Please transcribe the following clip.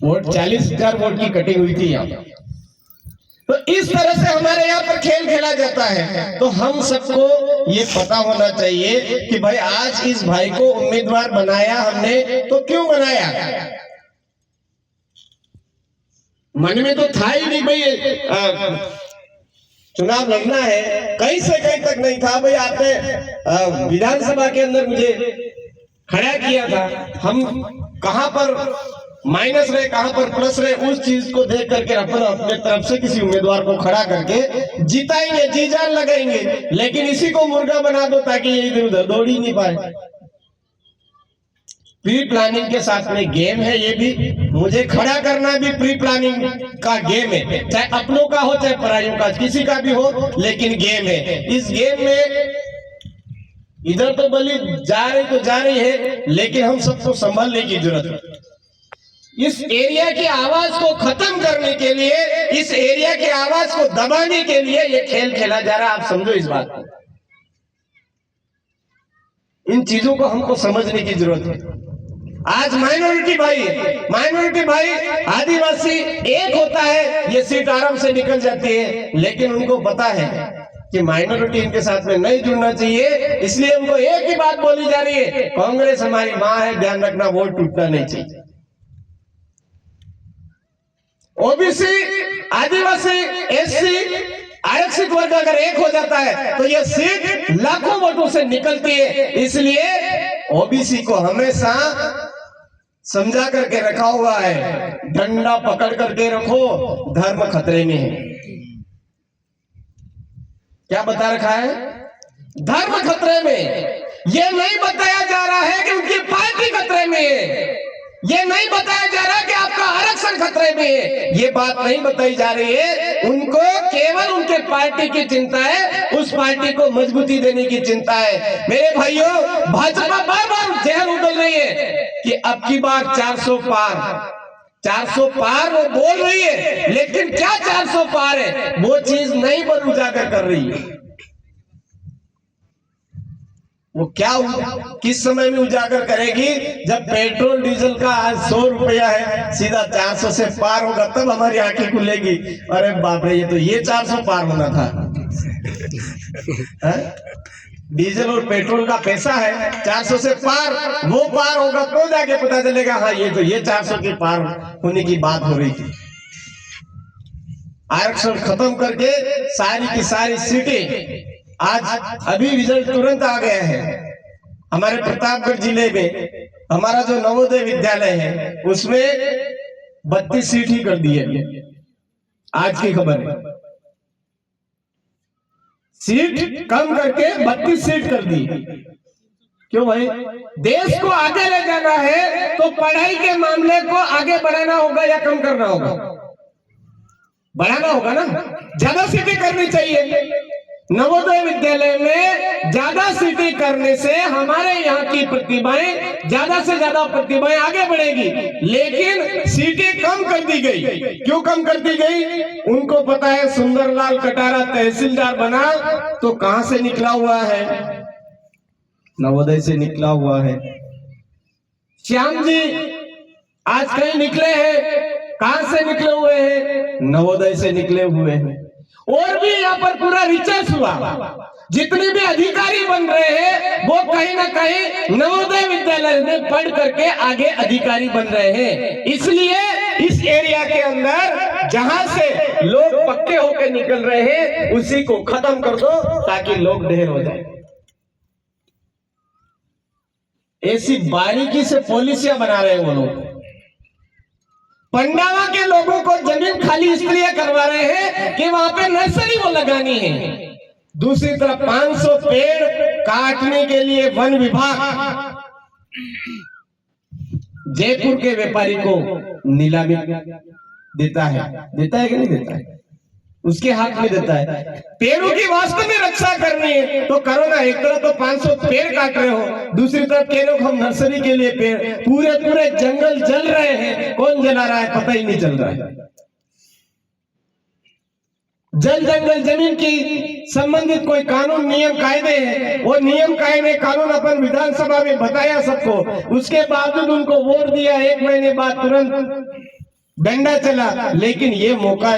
Vote 40,000 vote की cutting हुई थी यहाँ। तो इस तरह से हमारे यहाँ पर खेल खेला जाता है। तो हम सबको ये पता होना चाहिए कि भाई आज इस भाई को उम्मीदवार बनाया हमने, तो क्यों बनाया? मन में तो था ही नहीं भाई चुनाव लड़ना है, कहीं से कहीं तक नहीं था भाई। आपने विधानसभा के अंदर मुझे खड़ा किया था, हम कहां पर माइनस रहे कहां पर प्लस रहे, उस चीज को देख करके अपने तरफ से किसी उम्मीदवार को खड़ा करके जिताएंगे, जी जान लगाएंगे। लेकिन इसी को मुर्गा बना दो ताकि ये इधर उधर दौड़ ही नहीं पाए। प्री प्लानिंग के साथ में गेम है, ये भी मुझे खड़ा करना भी प्री प्लानिंग का गेम है, चाहे अपनों का हो चाहे पराइयों का, किसी का भी हो, लेकिन गेम है। इस गेम में इधर तो बलि जा रही तो जा रही है, लेकिन हम सबको संभलने की जरूरत है। इस एरिया की आवाज को खत्म करने के लिए, इस एरिया की आवाज को दबाने के लिए ये खेल खेला जा रहा है। आप समझो इस बात को, इन चीजों को हमको समझने की जरूरत है। आज माइनॉरिटी भाई आदिवासी एक होता है, ये सीट आराम से निकल जाती है, लेकिन उनको पता है कि माइनॉरिटी इनके साथ में नहीं जुड़ना चाहिए, इसलिए उनको एक ही बात बोली जा रही है, कांग्रेस हमारी मां है, ध्यान रखना वोट टूटना नहीं चाहिए। ओबीसी, आदिवासी, एससी, आरक्षित वर्ग अगर एक हो जाता है तो यह सीट लाखों वोटों से निकलती है। इसलिए ओबीसी को हमेशा समझा करके रखा हुआ है, डंडा पकड़ करके रखो, धर्म खतरे में है। क्या बता रखा है? धर्म खतरे में। यह नहीं बताया जा रहा है कि उनकी पार्टी खतरे में है, ये नहीं बताया जा रहा कि आपका आरक्षण खतरे में है, ये बात नहीं बताई जा रही है। उनको केवल उनके पार्टी की चिंता है, उस पार्टी को मजबूती देने की चिंता है। मेरे भाइयों, भाजपा बार बार जहर उगल रही है कि अब की बार 400 पार वो बोल रही है, लेकिन क्या 400 पार है वो चीज नहीं बन उजागर कर रही है। वो क्या किस समय में उजागर करेगी? जब पेट्रोल डीजल का आज 100 रुपया है, सीधा 400 से पार होगा, तब हमारी आंखें खुलेगी। अरे बाप रे, ये 400 पार होना था। डीजल और पेट्रोल का पैसा है, 400 से पार, वो पार होगा तो जाके पता चलेगा हाँ ये 400 के पार होने की बात हो रही थी। आरक्षण खत्म करके सारी की सारी सीटें, आज अभी रिजल्ट तुरंत आ गया है। हमारे प्रतापगढ़ जिले में हमारा जो नवोदय विद्यालय है उसमें 32 सीट ही कर दी है, आज की खबर है। सीट कम करके 32 सीट कर दी। क्यों भाई? देश को आगे ले जाना है तो पढ़ाई के मामले को आगे बढ़ाना होगा या कम करना होगा? बढ़ाना होगा ना, ज्यादा सीटें करनी चाहिए। नवोदय विद्यालय में ज्यादा सीटें करने से हमारे यहाँ की प्रतिभाएं, ज्यादा से ज्यादा प्रतिभाएं आगे बढ़ेगी, लेकिन सीटें कम कर दी गई। क्यों कम कर दी गई? उनको पता है सुंदरलाल कटारा तहसीलदार बना तो कहां से निकला हुआ है? नवोदय से निकला हुआ है। श्याम जी आज कहीं निकले हैं, कहां से निकले हुए हैं? नवोदय से निकले हुए हैं। और भी यहाँ पर पूरा रिसर्च हुआ, जितने भी अधिकारी बन रहे हैं वो कहीं ना कहीं नवोदय विद्यालय में पढ़ करके आगे अधिकारी बन रहे हैं। इसलिए इस एरिया के अंदर जहां से लोग पक्के होकर निकल रहे हैं उसी को खत्म कर दो ताकि लोग ढेर हो जाए। ऐसी बारीकी से पॉलिसियां बना रहे हैं वो लोग। पंडावा के लोगों को जमीन खाली इसलिए करवा रहे हैं कि वहां पे नर्सरी वो लगानी है। दूसरी तरफ 500 पेड़ काटने के लिए वन विभाग जयपुर के व्यापारी को नीलामी देता है कि नहीं देता है? उसके हाथ में देता है। पेड़ों की वास्तव में रक्षा करनी है तो करो ना। एक तरफ तो 500 पेड़ काट रहे हो, दूसरी तरफ कह रहे हो हम नर्सरी के लिए पेड़, पूरे जंगल जल रहे हैं। कौन जला रहा है पता ही नहीं चल रहा है। जल जंगल जमीन की संबंधित कोई कानून नियम कायदे हैं, वो नियम कायदे कानून अपन विधानसभा में बताया सबको, उसके बावजूद उनको वोट दिया, 1 महीने बाद तुरंत डंडा चला, लेकिन ये मौका